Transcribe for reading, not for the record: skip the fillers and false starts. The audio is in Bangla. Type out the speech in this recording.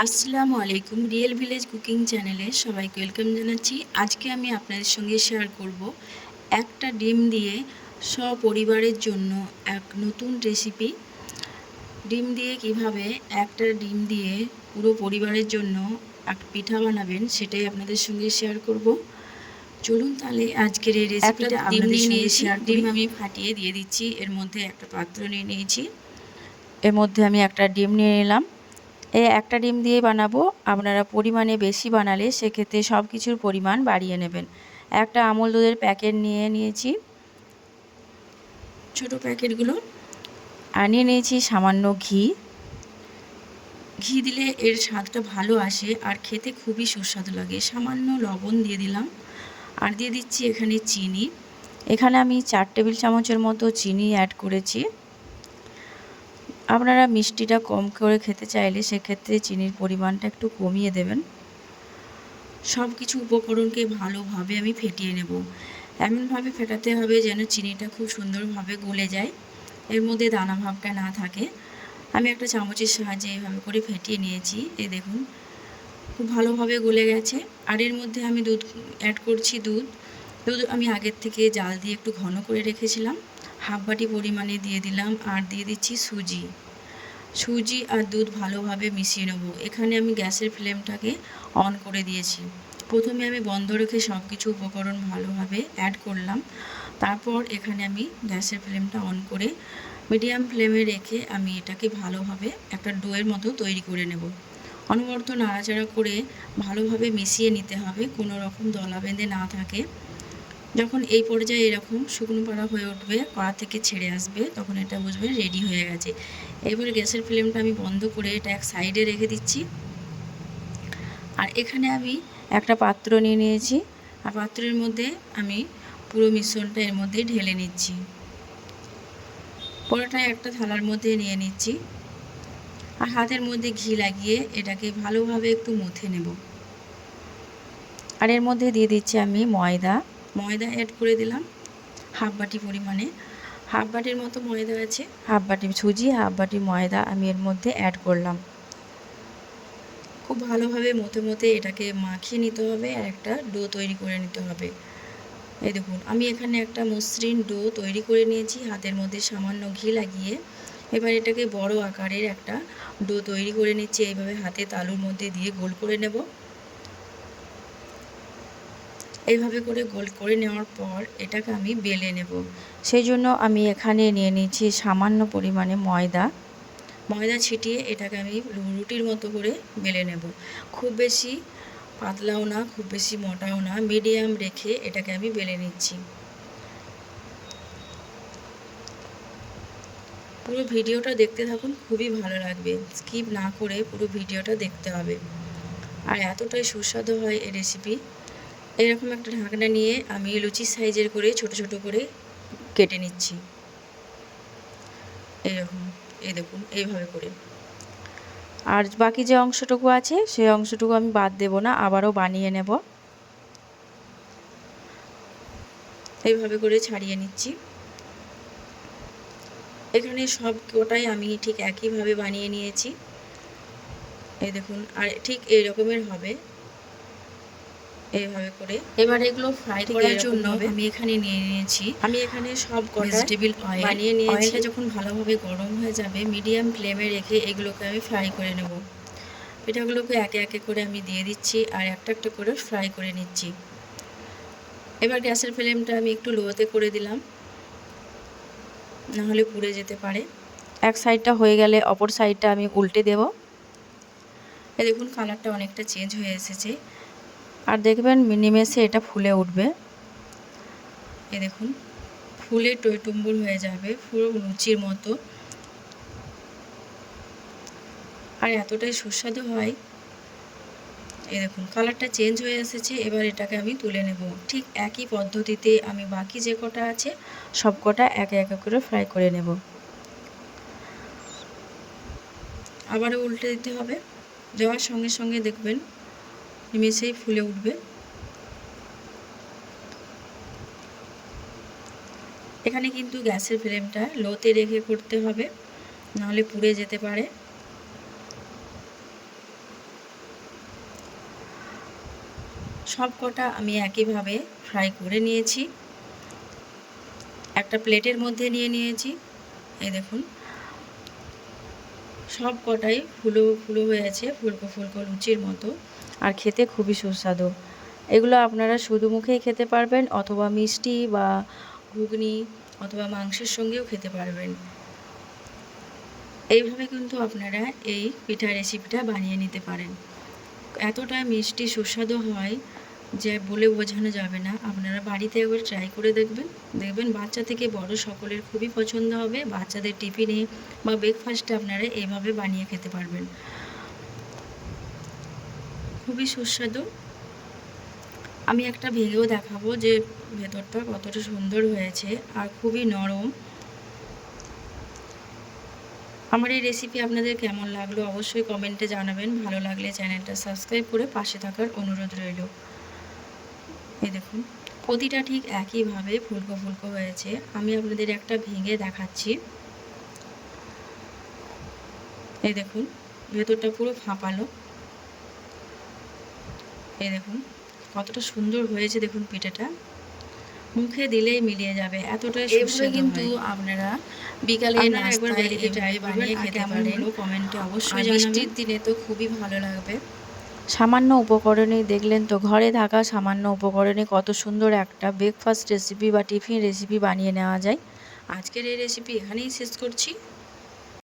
আসসালামু আলাইকুম। রিয়েল ভিলেজ কুকিং চ্যানেলে সবাইকে ওয়েলকাম জানাচ্ছি। আজকে আমি আপনাদের সঙ্গে শেয়ার করব একটা ডিম দিয়ে সপরিবারের জন্য এক নতুন রেসিপি। ডিম দিয়ে কিভাবে একটা ডিম দিয়ে পুরো পরিবারের জন্য এক পিঠা বানাবেন সেটাই আপনাদের সঙ্গে শেয়ার করব। চলুন তাহলে আজকের এই রেসিপিটা আপনাদের সঙ্গে শেয়ার করি। ডিম আমি ফাটিয়ে দিয়ে দিচ্ছি। এর মধ্যে একটা পাত্র নিয়ে নিয়েছি। এর মধ্যে আমি একটা ডিম নিয়ে নিলাম। এই একটা ডিম দিয়ে বানাবো। আপনারা পরিমাণে বেশি বানালে সেক্ষেত্রে সব কিছুর পরিমাণ বাড়িয়ে নেবেন। একটা আমুল দুধের প্যাকেট নিয়ে নিয়েছি, ছোট প্যাকেটগুলো। আর নিয়ে নিয়েছি সামান্য ঘি। ঘি দিলে এর স্বাদটা ভালো আসে আর খেতে খুবই সুস্বাদু লাগে। সামান্য লবণ দিয়ে দিলাম আর দিয়ে দিচ্ছি এখানে চিনি। এখানে আমি 4 টেবিল চামচের মতো চিনি অ্যাড করেছি। আপনারা মিষ্টিটা কম করে খেতে চাইলে সেক্ষেত্রে চিনির পরিমাণটা একটু কমিয়ে দেবেন। সব কিছু উপকরণকে ভালোভাবে আমি ফেটিয়ে নেব। এমনভাবে ফেটাতে হবে যেন চিনিটা খুব সুন্দরভাবে গলে যায়, এর মধ্যে দানা ভাবটা না থাকে। আমি একটা চামচের সাহায্যে এইভাবে করে ফেটিয়ে নিয়েছি। এই দেখুন খুব ভালোভাবে গলে গেছে। আর এর মধ্যে আমি দুধ অ্যাড করছি। দুধ আমি আগের থেকে জাল দিয়ে একটু ঘন করে রেখেছিলাম। হাফ বাটি পরিমাণে দিয়ে দিলাম। আর দিয়ে দিচ্ছি সুজি আর দুধ ভালোভাবে মিশিয়ে নেব। এখানে আমি গ্যাসের ফ্লেমটাকে অন করে দিয়েছি। প্রথমে আমি বন্ধ রেখে সব কিছু উপকরণ ভালোভাবে অ্যাড করলাম। তারপর এখানে আমি গ্যাসের ফ্লেমটা অন করে মিডিয়াম ফ্লেমে রেখে আমি এটাকে ভালোভাবে একটা ডোয়ের মতো তৈরি করে নেব। অনবরত নাড়াচাড়া করে ভালোভাবে মিশিয়ে নিতে হবে, কোনো রকম দলা বেঁধে না থাকে। যখন এই পর্যায়ে এরকম শুকনো পাড়া হয়ে উঠবে, কড়া থেকে ছেড়ে আসবে, তখন এটা বুঝবেন রেডি হয়ে গেছে। এবার গ্যাসের ফ্লেমটা আমি বন্ধ করে এটা এক সাইডে রেখে দিচ্ছি। আর এখানে আমি একটা পাত্র নিয়ে নিয়েছি। আর পাত্রের মধ্যে আমি পুরো মিশ্রণটা এর মধ্যে ঢেলে নিচ্ছি। পুরোটা একটা থালার মধ্যে নিয়ে নিচ্ছি। আর হাতের মধ্যে ঘি লাগিয়ে এটাকে ভালোভাবে একটু মুথে নেব। আর এর মধ্যে দিয়ে দিচ্ছি আমি ময়দা অ্যাড করে দিলাম হাফ বাটি পরিমাণে। হাফ বাটির মতো ময়দা আছে, হাফ বাটি সুজি, হাফ বাটি ময়দা আমি এর মধ্যে অ্যাড করলাম। খুব ভালোভাবে মতে এটাকে মাখিয়ে নিতে হবে আর একটা ডো তৈরি করে নিতে হবে। এই দেখুন আমি এখানে একটা মসৃণ ডো তৈরি করে নিয়েছি হাতের মধ্যে সামান্য ঘি লাগিয়ে। এবার এটাকে বড় আকারের একটা ডো তৈরি করে নিচ্ছি। এইভাবে হাতে তালুর মধ্যে দিয়ে গোল করে নেব। এইভাবে করে গোল করে নেওয়ার পর এটাকে আমি বেলে নেব। সেই জন্য আমি এখানে নিয়ে নিয়েছি সামান্য পরিমাণে ময়দা ছিটিয়ে এটাকে আমি রুটির মতো করে বেলে নেব। খুব বেশি পাতলাও না, খুব বেশি মোটাও না, মিডিয়াম রেখে এটাকে আমি বেলে নিচ্ছি। পুরো ভিডিওটা দেখতে থাকুন, খুবই ভালো লাগবে। স্কিপ না করে পুরো ভিডিওটা দেখতে হবে। আর এতটাই সুস্বাদু হয় এই রেসিপি। এরকম একটা ঢাকনা নিয়ে আমি লুচি সাইজের করে ছোট ছোট করে কেটে নিচ্ছি। এরকম, এই দেখুন এইভাবে করে। আর বাকি যে অংশটুকু আছে সেই অংশটুকু আমি বাদ দেব না, আবারও বানিয়ে নেব। এইভাবে করে ছাড়িয়ে নিচ্ছি। এখানে সব কটাই আমি ঠিক একইভাবে বানিয়ে নিয়েছি। এই দেখুন, আর ঠিক এই রকমের হবে এইভাবে করে। এবার এগুলো ফ্রাই করার জন্য আমি এখানে নিয়ে নিয়েছি, আমি এখানে সব ভেজিটেবল অয়েল বানিয়ে নিয়েছি। অয়েলটা যখন ভালোভাবে গরম হয়ে যাবে মিডিয়াম ফ্লেমে রেখে এগুলোকে আমি ফ্রাই করে নেব। পিঠাগুলোকে একে একে করে আমি দিয়ে দিচ্ছি আর একটা একটা করে ফ্রাই করে নিচ্ছি। এবার গ্যাসের ফ্লেমটা আমি একটু লোতে করে দিলাম, নাহলে পুড়ে যেতে পারে। এক সাইডটা হয়ে গেলে অপর সাইডটা আমি উল্টে দেব। এই দেখুন কালারটা অনেকটা চেঞ্জ হয়ে এসেছে। আর দেখবেন নিমেষে এটা ফুলে উঠবে। এই দেখুন ফুলে টইটুম্বুর হয়ে যাবে, পুরো লুচির মতো। আর এতটাই সুস্বাদু হয়। এই দেখুন কালারটা চেঞ্জ হয়ে এসেছে। এবার এটাকে আমি তুলে নেব। ঠিক একই পদ্ধতিতে আমি বাকি যে কটা আছে সব কটা একে একে করে ফ্রাই করে নেব। আবারও উল্টে দিতে হবে। দেওয়ার সঙ্গে সঙ্গে দেখবেন নিমেষেই ফুলে উঠবে। এখানে কিন্তু গ্যাসের ফ্লেমটা লোতে রেখে করতে হবে, নাহলে পুড়ে যেতে পারে। সব কটা আমি একইভাবে ফ্রাই করে নিয়েছি, একটা প্লেটের মধ্যে নিয়ে নিয়েছি। এই দেখুন সব কটাই ফুলো ফুলো হয়েছে, ফুলকো ফুলকো লুচির মতো, আর খেতে খুবই সুস্বাদু। এগুলো আপনারা শুধু মুখেই খেতে পারবেন, অথবা মিষ্টি বা ঘুগনি অথবা মাংসের সঙ্গেও খেতে পারবেন। এইভাবে কিন্তু আপনারা এই পিঠা রেসিপিটা বানিয়ে নিতে পারেন। এতটা মিষ্টি সুস্বাদু হয় যে বলে বোঝানো যাবে না। আপনারা বাড়িতে একবার ট্রাই করে দেখবেন বাচ্চা থেকে বড় সকলের খুবই পছন্দ হবে। বাচ্চাদের টিফিনে বা ব্রেকফাস্টে আপনারা এইভাবে বানিয়ে খেতে পারবেন, খুবই সুস্বাদু। আমি একটা ভেঙেও দেখাবো যে ভেতরটা কতটা সুন্দর হয়েছে আর খুবই নরম। আমার এই রেসিপি আপনাদের কেমন লাগলো অবশ্যই কমেন্টে জানাবেন। ভালো লাগলে চ্যানেলটা সাবস্ক্রাইব করে পাশে থাকার অনুরোধ রইল। এই দেখুন প্রতিটা ঠিক একইভাবে ফুলকো ফুলকো হয়েছে। আমি আপনাদের একটা ভেঙে দেখাচ্ছি। এই দেখুন ভেতরটা পুরো ফাঁপালো। এই দেখুন কতটা সুন্দর হয়েছে, দেখুন পিঠাটা মুখে দিলেই মিলিয়ে যাবে, এতটাই সুস্বাদু। কিন্তু আপনারা বিকালে একবার বাড়িতে ট্রাই বানিয়ে খেতে পারেন। কমেন্টে অবশ্যই জানাবেন। বৃষ্টির দিনে তো খুবই ভালো লাগবে। সামান্য উপকরণেই দেখলেন তো, ঘরে থাকা সামান্য উপকরণে কত সুন্দর একটা ব্রেকফাস্ট রেসিপি বা টিফিন রেসিপি বানিয়ে নেওয়া যায়। আজকের এই রেসিপি এখানেই শেষ করছি।